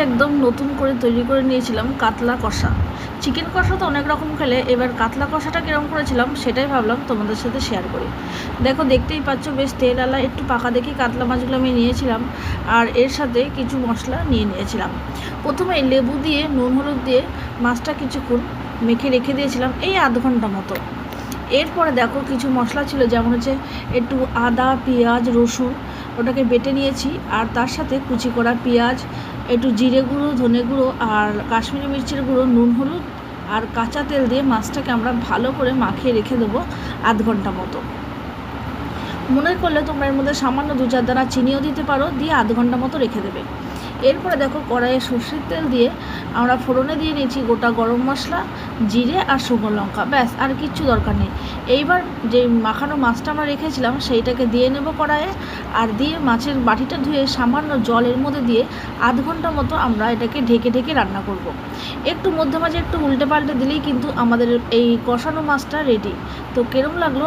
একদম নতুন করে তৈরি করে নিয়েছিলাম কাতলা কষা। চিকেন কষা তো অনেক রকম খেলে, এবার কাতলা কষাটা কীরকম করেছিলাম সেটাই ভাবলাম তোমাদের সাথে শেয়ার করি। দেখো, দেখতেই পাচ্ছ বেশ তেল একটু পাকা দেখি কাতলা মাছগুলো আমি নিয়েছিলাম, আর এর সাথে কিছু মশলা নিয়ে নিয়েছিলাম। প্রথমে লেবু দিয়ে নুন হলুদ দিয়ে মাছটা কিছুক্ষণ মেখে রেখে দিয়েছিলাম এই আধ ঘন্টা মতো। এরপরে দেখো কিছু মশলা ছিল, যেমন হচ্ছে একটু আদা, পেঁয়াজ, রসুন ওটাকে বেটে নিয়েছি, আর তার সাথে কুচি করা পেঁয়াজ, একটু জিরে গুঁড়ো, ধনে গুঁড়ো আর কাশ্মীরি মির্চের গুঁড়ো, নুন হলুদ আর কাঁচা তেল দিয়ে মাছটাকে আমরা ভালো করে মাখিয়ে রেখে দেবো আধ ঘন্টা মতো। মনে করলে তোমরা এর মধ্যে সামান্য 2-4 দানা চিনিও দিতে পারো, দিয়ে আধ ঘন্টা মতো রেখে দেবে। এরপরে দেখো কড়াইয়ে সর্ষের তেল দিয়ে আমরা ফোড়নে দিয়ে নিয়েছি গোটা গরম মশলা, জিরে আর শুকনো লঙ্কা, ব্যাস আর কিচ্ছু দরকার নেই। এইবার যে মাখানো মাছটা আমরা রেখেছিলাম সেইটাকে দিয়ে নেব কড়াইয়ে, আর দিয়ে মাছের বাটিটা ধুয়ে সামান্য জলের মধ্যে দিয়ে আধ ঘন্টা মতো আমরা এটাকে ঢেকে ঢেকে রান্না করব। একটু মধ্যে মাঝে একটু উল্টে পাল্টে দিলেই কিন্তু আমাদের এই কষানো মাছটা রেডি। তো কেরম লাগলো